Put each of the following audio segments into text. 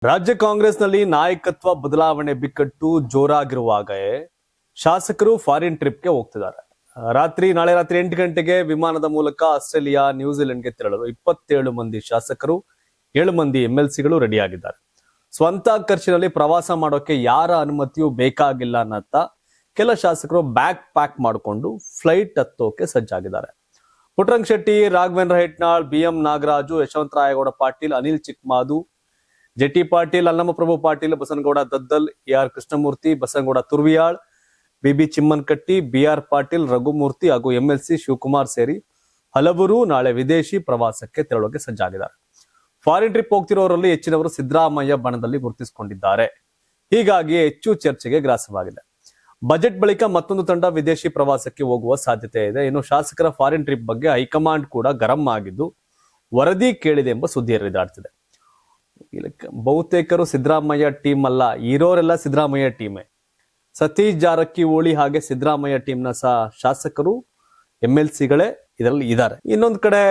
ರಾಜ್ಯ ಕಾಂಗ್ರೆಸ್ನಲ್ಲಿ ನಾಯಕತ್ವ ಬದಲಾವಣೆ ಬಿಕ್ಕಟ್ಟು ಜೋರಾಗಿರುವಾಗ ಶಾಸಕರು ಫಾರಿನ್ ಟ್ರಿಪ್ಗೆ ಹೋಗ್ತಿದ್ದಾರೆ. ನಾಳೆ ರಾತ್ರಿ 8 ಗಂಟೆಗೆ ವಿಮಾನದ ಮೂಲಕ ಆಸ್ಟ್ರೇಲಿಯಾ, ನ್ಯೂಜಿಲೆಂಡ್ಗೆ ತೆರಳಲು 27 ಮಂದಿ ಶಾಸಕರು, 7 ಮಂದಿ MLCಗಳು ರೆಡಿ ಆಗಿದ್ದಾರೆ. ಸ್ವಂತ ಖರ್ಚಿನಲ್ಲಿ ಪ್ರವಾಸ ಮಾಡೋಕೆ ಯಾರ ಅನುಮತಿಯೂ ಬೇಕಾಗಿಲ್ಲ ಅನ್ನತ್ತ ಕೆಲ ಶಾಸಕರು ಬ್ಯಾಗ್ ಪ್ಯಾಕ್ ಮಾಡಿಕೊಂಡು ಫ್ಲೈಟ್ ಹತ್ತೋಕೆ ಸಜ್ಜಾಗಿದ್ದಾರೆ. Puttaranga Shetty, Raghavendra Hitnal, BM Nagaraju, Yashwantrayagouda Patil, Anil Chikmadu, JT Patil, Allamaprabhu Patil, Basanagouda Daddal, AR Krishnamurthy, Basanagouda ತುರ್ವಿಯಾಳ್, BB Chimmanakatti, BR Patil, Raghumurthy ಹಾಗೂ MLC ಶಿವಕುಮಾರ್ ಸೇರಿ ಹಲವರು ನಾಳೆ ವಿದೇಶಿ ಪ್ರವಾಸಕ್ಕೆ ತೆರಳೋಕೆ ಸಜ್ಜಾಗಿದ್ದಾರೆ. ಫಾರಿನ್ ಟ್ರಿಪ್ ಹೋಗ್ತಿರೋರಲ್ಲಿ ಹೆಚ್ಚಿನವರು ಸಿದ್ದರಾಮಯ್ಯ ಬಣದಲ್ಲಿ ಗುರುತಿಸಿಕೊಂಡಿದ್ದಾರೆ. ಹೀಗಾಗಿ ಹೆಚ್ಚು ಚರ್ಚೆಗೆ ಗ್ರಾಸವಾಗಿದೆ. ಬಜೆಟ್ ಬಳಿಕ ಮತ್ತೊಂದು ತಂಡ ವಿದೇಶಿ ಪ್ರವಾಸಕ್ಕೆ ಹೋಗುವ ಸಾಧ್ಯತೆ ಇದೆ. ಇನ್ನು ಶಾಸಕರ ಫಾರಿನ್ ಟ್ರಿಪ್ ಬಗ್ಗೆ ಹೈಕಮಾಂಡ್ ಕೂಡ ಗರಂ ಆಗಿದ್ದು ವರದಿ ಕೇಳಿದೆ ಎಂಬ ಸುದ್ದಿ ಹರಿದಾಡ್ತಿದೆ. ಬಹುತೇಕರು ಸಿದ್ದರಾಮಯ್ಯ ಟೀಮ್ ಅಲ್ಲ, ಇರೋರೆಲ್ಲ ಸಿದ್ದರಾಮಯ್ಯ ಟೀಮೇ. ಸತೀಶ್ ಜಾರಕಿಹೊಳಿ ಹಾಗೆ ಸಿದ್ದರಾಮಯ್ಯ ಟೀಮ್ನ ಶಾಸಕರು, MLCಗಳೇ ಇದರಲ್ಲಿ ಇದ್ದಾರೆ. ಇನ್ನೊಂದು ಕಡೆ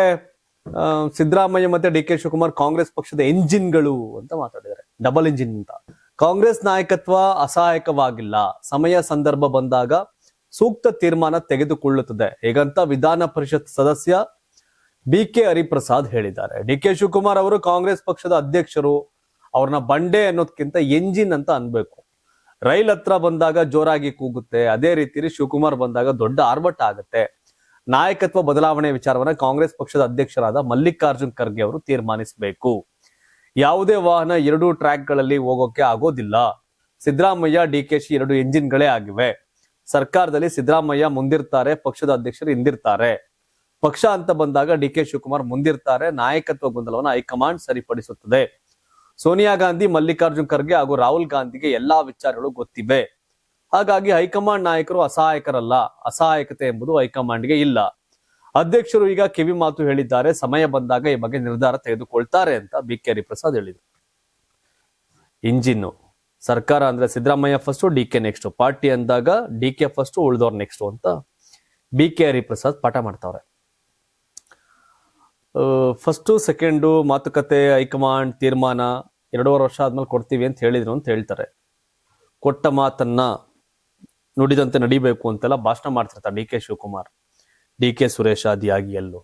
ಸಿದ್ದರಾಮಯ್ಯ ಮತ್ತೆ DK ಶಿವಕುಮಾರ್ ಕಾಂಗ್ರೆಸ್ ಪಕ್ಷದ ಎಂಜಿನ್ಗಳು ಅಂತ ಮಾತಾಡಿದ್ದಾರೆ. ಡಬಲ್ ಇಂಜಿನ್ ಅಂತ. ಕಾಂಗ್ರೆಸ್ ನಾಯಕತ್ವ ಅಸಹಾಯಕವಾಗಿಲ್ಲ, ಸಮಯ ಸಂದರ್ಭ ಬಂದಾಗ ಸೂಕ್ತ ತೀರ್ಮಾನ ತೆಗೆದುಕೊಳ್ಳುತ್ತದೆ, ಹೇಗಂತ ವಿಧಾನ ಪರಿಷತ್ ಸದಸ್ಯ BK ಹರಿಪ್ರಸಾದ್ ಹೇಳಿದ್ದಾರೆ. DK ಶಿವಕುಮಾರ್ ಅವರು ಕಾಂಗ್ರೆಸ್ ಪಕ್ಷದ ಅಧ್ಯಕ್ಷರು, ಅವ್ರನ್ನ ಬಂಡೆ ಅನ್ನೋದಕ್ಕಿಂತ ಎಂಜಿನ್ ಅಂತ ಅನ್ಬೇಕು. ರೈಲ್ ಹತ್ರ ಬಂದಾಗ ಜೋರಾಗಿ ಕೂಗುತ್ತೆ, ಅದೇ ರೀತಿ ಶಿವಕುಮಾರ್ ಬಂದಾಗ ದೊಡ್ಡ ಆರ್ಭಟ ಆಗುತ್ತೆ. ನಾಯಕತ್ವ ಬದಲಾವಣೆ ವಿಚಾರವನ್ನ ಕಾಂಗ್ರೆಸ್ ಪಕ್ಷದ ಅಧ್ಯಕ್ಷರಾದ ಮಲ್ಲಿಕಾರ್ಜುನ್ ಖರ್ಗೆ ಅವರು ತೀರ್ಮಾನಿಸಬೇಕು. ಯಾವುದೇ ವಾಹನ 2 ಟ್ರ್ಯಾಕ್ಗಳಲ್ಲಿ ಹೋಗೋಕೆ ಆಗೋದಿಲ್ಲ. ಸಿದ್ದರಾಮಯ್ಯ, DKಶಿ 2 ಎಂಜಿನ್ಗಳೇ ಆಗಿವೆ. ಸರ್ಕಾರದಲ್ಲಿ ಸಿದ್ದರಾಮಯ್ಯ ಮುಂದಿರ್ತಾರೆ, ಪಕ್ಷದ ಅಧ್ಯಕ್ಷರು ಹಿಂದಿರ್ತಾರೆ. ಪಕ್ಷ ಅಂತ ಬಂದಾಗ DK ಶಿವಕುಮಾರ್ ಮುಂದಿರ್ತಾರೆ. ನಾಯಕತ್ವ ಗೊಂದಲವನ್ನು ಹೈಕಮಾಂಡ್ ಸರಿಪಡಿಸುತ್ತದೆ. ಸೋನಿಯಾ ಗಾಂಧಿ, ಮಲ್ಲಿಕಾರ್ಜುನ್ ಖರ್ಗೆ ಹಾಗೂ ರಾಹುಲ್ ಗಾಂಧಿಗೆ ಎಲ್ಲಾ ವಿಚಾರಗಳು ಗೊತ್ತಿವೆ. ಹಾಗಾಗಿ ಹೈಕಮಾಂಡ್ ನಾಯಕರು ಅಸಹಾಯಕರಲ್ಲ. ಅಸಹಾಯಕತೆ ಎಂಬುದು ಹೈಕಮಾಂಡ್ಗೆ ಇಲ್ಲ. ಅಧ್ಯಕ್ಷರು ಈಗ ಕಿವಿ ಮಾತು ಹೇಳಿದ್ದಾರೆ. ಸಮಯ ಬಂದಾಗ ಈ ಬಗ್ಗೆ ನಿರ್ಧಾರ ತೆಗೆದುಕೊಳ್ತಾರೆ ಅಂತ BK ಹರಿಪ್ರಸಾದ್ ಹೇಳಿದರು. ಇಂಜಿನ್ನು ಸರ್ಕಾರ ಅಂದ್ರೆ Siddaramaiah first, DK next. Party ಅಂದಾಗ DK ಫಸ್ಟ್, ಉಳಿದವ್ರು ನೆಕ್ಸ್ಟ್ ಅಂತ BK ಹರಿಪ್ರಸಾದ್ ಪಾಠ ಮಾಡ್ತಾವ್ರೆ. ಫಸ್ಟ್ ಸೆಕೆಂಡು ಮಾತುಕತೆ, ಹೈಕಮಾಂಡ್ ತೀರ್ಮಾನ 2.5 ವರ್ಷ ಆದ್ಮೇಲೆ ಕೊಡ್ತೀವಿ ಅಂತ ಹೇಳಿದ್ರು ಅಂತ ಹೇಳ್ತಾರೆ. ಕೊಟ್ಟ ಮಾತನ್ನ ನುಡಿದಂತೆ ನಡಿಬೇಕು ಅಂತೆಲ್ಲ ಭಾಷಣ ಮಾಡ್ತಿರ್ತಾರೆ DK ಶಿವಕುಮಾರ್, DK ಸುರೇಶ್ ಆದಿಯಾಗಿ ಎಲ್ಲೂ.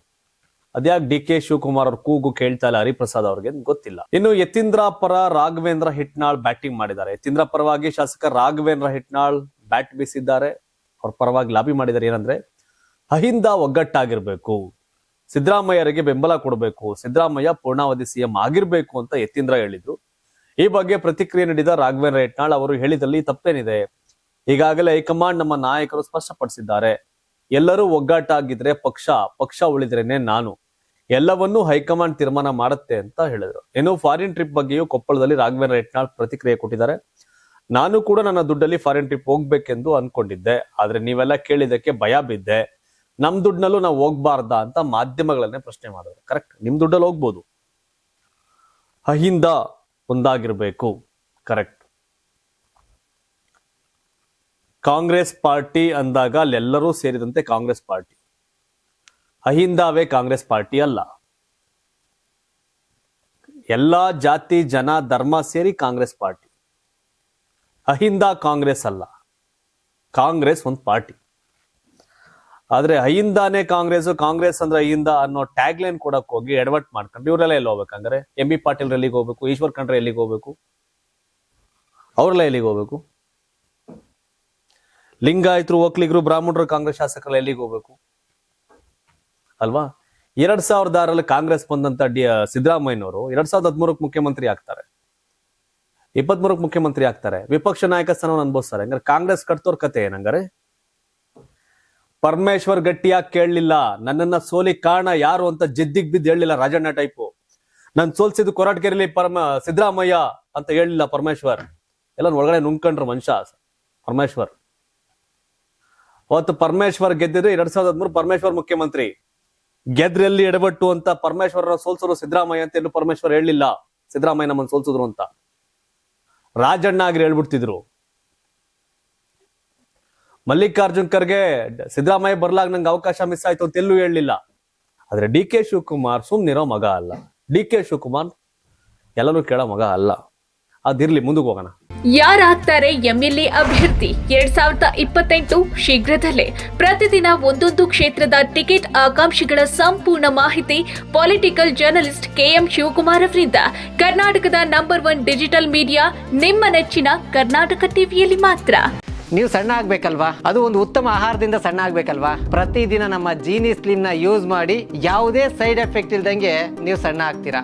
ಅದ್ಯಾಕೆ DK ಶಿವಕುಮಾರ್ ಅವ್ರ ಕೂಗು ಕೇಳ್ತಾ ಇಲ್ಲ ಹರಿಪ್ರಸಾದ್ ಅವ್ರಿಗೆ ಗೊತ್ತಿಲ್ಲ. ಇನ್ನು ಯತೀಂದ್ರ ಪರ ರಾಘವೇಂದ್ರ ಹಿಟ್ನಾಳ್ ಬ್ಯಾಟಿಂಗ್ ಮಾಡಿದ್ದಾರೆ. ಯತೀಂದ್ರ ಪರವಾಗಿ ಶಾಸಕ ರಾಘವೇಂದ್ರ ಹಿಟ್ನಾಳ್ ಬ್ಯಾಟ್ ಬೀಸಿದ್ದಾರೆ. ಅವ್ರ ಪರವಾಗಿ ಲಾಬಿ ಮಾಡಿದ್ದಾರೆ. ಏನಂದ್ರೆ, ಅಹಿಂದ ಒಗ್ಗಟ್ಟಾಗಿರ್ಬೇಕು, ಸಿದ್ದರಾಮಯ್ಯರಿಗೆ ಬೆಂಬಲ ಕೊಡಬೇಕು, ಸಿದ್ದರಾಮಯ್ಯ ಪೂರ್ಣಾವಧಿ CM ಆಗಿರ್ಬೇಕು ಅಂತ ಯತೀಂದ್ರ ಹೇಳಿದ್ರು. ಈ ಬಗ್ಗೆ ಪ್ರತಿಕ್ರಿಯೆ ನೀಡಿದ ರಾಘವೇಂದ್ರ ಹಿಟ್ನಾಳ್ ಅವರು ಹೇಳಿದಲ್ಲಿ ತಪ್ಪೇನಿದೆ. ಈಗಾಗಲೇ ಹೈಕಮಾಂಡ್ ನಮ್ಮ ನಾಯಕರು ಸ್ಪಷ್ಟಪಡಿಸಿದ್ದಾರೆ. ಎಲ್ಲರೂ ಒಗ್ಗಟ್ಟಾಗಿದ್ರೆ ಪಕ್ಷ ಉಳಿದ್ರೇನೆ ನಾನು, ಎಲ್ಲವನ್ನೂ ಹೈಕಮಾಂಡ್ ತೀರ್ಮಾನ ಮಾಡುತ್ತೆ ಅಂತ ಹೇಳಿದ್ರು. ಇನ್ನು ಫಾರಿನ್ ಟ್ರಿಪ್ ಬಗ್ಗೆಯೂ ಕೊಪ್ಪಳದಲ್ಲಿ ರಾಘವೇಂದ್ರ ಹಿಟ್ನಾಳ್ ಪ್ರತಿಕ್ರಿಯೆ ಕೊಟ್ಟಿದ್ದಾರೆ. ನಾನು ಕೂಡ ನನ್ನ ದುಡ್ಡಲ್ಲಿ ಫಾರಿನ್ ಟ್ರಿಪ್ ಹೋಗ್ಬೇಕೆಂದು ಅನ್ಕೊಂಡಿದ್ದೆ, ಆದ್ರೆ ನೀವೆಲ್ಲ ಕೇಳಿದಕ್ಕೆ ಭಯ ಬಿದ್ದೆ. ನಮ್ ದುಡ್ಡಲ್ಲೂ ನಾವು ಹೋಗ್ಬಾರ್ದಾ ಅಂತ ಮಾಧ್ಯಮಗಳನ್ನೇ ಪ್ರಶ್ನೆ ಮಾಡಿದ್ರು. ಕರೆಕ್ಟ್, ನಿಮ್ ದುಡ್ಡಲ್ಲಿ ಹೋಗ್ಬೋದು. ಅಹಿಂದ ಒಂದಾಗಿರ್ಬೇಕು, ಕರೆಕ್ಟ್. ಕಾಂಗ್ರೆಸ್ ಪಾರ್ಟಿ ಅಂದಾಗ ಅಲ್ಲೆಲ್ಲರೂ ಸೇರಿದಂತೆ ಕಾಂಗ್ರೆಸ್ ಪಾರ್ಟಿ. ಅಹಿಂದವೇ ಕಾಂಗ್ರೆಸ್ ಪಾರ್ಟಿ ಅಲ್ಲ. ಎಲ್ಲಾ ಜಾತಿ, ಜನ, ಧರ್ಮ ಸೇರಿ ಕಾಂಗ್ರೆಸ್ ಪಾರ್ಟಿ. ಅಹಿಂದ ಕಾಂಗ್ರೆಸ್ ಅಲ್ಲ. ಕಾಂಗ್ರೆಸ್ ಒಂದು ಪಾರ್ಟಿ. ಆದ್ರೆ ಅಹಿಂದಾನೇ ಕಾಂಗ್ರೆಸ್, ಕಾಂಗ್ರೆಸ್ ಅಂದ್ರೆ ಅಹಿಂದ ಅನ್ನೋ ಟ್ಯಾಗ್ ಲೈನ್ ಕೊಡಕ್ ಹೋಗಿ ಎಡವಟ್ ಮಾಡ್ಕೊಂಡು ಇವರೆಲ್ಲ ಎಲ್ಲಿ ಹೋಗ್ಬೇಕಂದ್ರೆ, MB ಪಾಟೀಲ್ ಎಲ್ಲಿಗೆ ಹೋಗ್ಬೇಕು, ಈಶ್ವರ್ ಖಂಡ್ರೆ ಎಲ್ಲಿಗೆ ಹೋಗ್ಬೇಕು, ಅವ್ರೆಲ್ಲ ಎಲ್ಲಿಗೆ ಹೋಗ್ಬೇಕು? ಲಿಂಗಾಯತರು, ಒಕ್ಕಲಿಗರು, ಬ್ರಾಹ್ಮಣರು, ಕಾಂಗ್ರೆಸ್ ಶಾಸಕರು ಎಲ್ಲಿಗೆ ಹೋಗ್ಬೇಕು ಅಲ್ವಾ? 2006 ಕಾಂಗ್ರೆಸ್ ಬಂದಂತ ಸಿದ್ದರಾಮಯ್ಯನವರು 2013 ಮುಖ್ಯಮಂತ್ರಿ ಆಗ್ತಾರೆ, 23 ಮುಖ್ಯಮಂತ್ರಿ ಆಗ್ತಾರೆ, ವಿಪಕ್ಷ ನಾಯಕ ಸ್ಥಾನವನ್ನು ಅನುಭವಿಸ್ತಾರೆ. ಹಂಗಾರೆ ಕಾಂಗ್ರೆಸ್ ಕಟ್ತೋರ್ ಕತೆ ಏನಂಗಾರೆ? ಪರಮೇಶ್ವರ್ ಗಟ್ಟಿಯಾಗಿ ಕೇಳಲಿಲ್ಲ. ನನ್ನನ್ನ ಸೋಲಿ ಕಾರಣ ಯಾರು ಅಂತ ಜಿದ್ದಿಗ್ ಬಿದ್ದು ಹೇಳಲಿಲ್ಲ. ರಾಜಣ್ಣ ಟೈಪು ನನ್ ಸೋಲ್ಸಿದ್ದು ಕೊರಟಗೆರೆಲಿ ಸಿದ್ದರಾಮಯ್ಯ ಅಂತ ಹೇಳಲಿಲ್ಲ ಪರಮೇಶ್ವರ್. ಎಲ್ಲ ಒಳಗಡೆ ನುಂಗ್ಕೊಂಡ್ರು ಮನುಷ್ಯ ಪರಮೇಶ್ವರ್. ಅವತ್ತು ಪರಮೇಶ್ವರ್ ಗೆದ್ದಿದ್ರೆ 2013 ಪರಮೇಶ್ವರ್ ಮುಖ್ಯಮಂತ್ರಿ. ಗೆದ್ರೆಲ್ಲಿ ಎಡಬಟ್ಟು ಅಂತ ಪರಮೇಶ್ವರ ಸೋಲ್ಸೋರು ಸಿದ್ದರಾಮಯ್ಯ ಅಂತ ಎಲ್ಲೂ ಪರಮೇಶ್ವರ್ ಹೇಳಲಿಲ್ಲ ಸಿದ್ದರಾಮಯ್ಯ ನಮ್ಮನ್ನು ಸೋಲ್ಸಿದ್ರು ಅಂತ. ರಾಜಣ್ಣ ಆಗ್ರಿ ಹೇಳ್ಬಿಡ್ತಿದ್ರು. ಮಲ್ಲಿಕಾರ್ಜುನ್ ಖರ್ಗೆ ಸಿದ್ದರಾಮಯ್ಯ ಬರ್ಲಾಗ ನಂಗೆ ಅವಕಾಶ ಮಿಸ್ ಆಯ್ತು ಅಂತ ಎಲ್ಲೂ ಹೇಳಲಿಲ್ಲ. ಆದ್ರೆ DK ಶಿವಕುಮಾರ್ ಸುಮ್ನಿರೋ ಮಗ ಅಲ್ಲ. DK ಶಿವಕುಮಾರ್ ಎಲ್ಲನೂ ಕೇಳೋ ಮಗ ಅಲ್ಲ. ಅದಿರ್ಲಿ, ಮುಂದಕ್ಕೆ ಹೋಗೋಣ. ಯಾರಾಗ್ತಾರೆ ಎಂಎಲ್ಎ ಅಭ್ಯರ್ಥಿ 2028 ಶೀಘ್ರದಲ್ಲೇ. ಪ್ರತಿದಿನ ಒಂದೊಂದು ಕ್ಷೇತ್ರದ ಟಿಕೆಟ್ ಆಕಾಂಕ್ಷಿಗಳ ಸಂಪೂರ್ಣ ಮಾಹಿತಿ ಪೊಲಿಟಿಕಲ್ ಜರ್ನಲಿಸ್ಟ್ KM ಶಿವಕುಮಾರ್ ಅವರಿಂದ. ಕರ್ನಾಟಕದ ನಂಬರ್ 1 ಡಿಜಿಟಲ್ ಮೀಡಿಯಾ ನಿಮ್ಮ ನೆಚ್ಚಿನ ಕರ್ನಾಟಕ ಟಿವಿಯಲ್ಲಿ ಮಾತ್ರ. ನೀವು ಸಣ್ಣ ಆಗ್ಬೇಕಲ್ವಾ? ಅದು ಒಂದು ಉತ್ತಮ ಆಹಾರದಿಂದ ಸಣ್ಣ ಆಗ್ಬೇಕಲ್ವಾ? ಪ್ರತಿದಿನ ನಮ್ಮ ಜೀನಿ ಸ್ಲಿಮ್ ನ ಯೂಸ್ ಮಾಡಿ ಯಾವುದೇ ಸೈಡ್ ಎಫೆಕ್ಟ್ ಇಲ್ದಂಗೆ ನೀವು ಸಣ್ಣ ಆಗ್ತೀರಾ.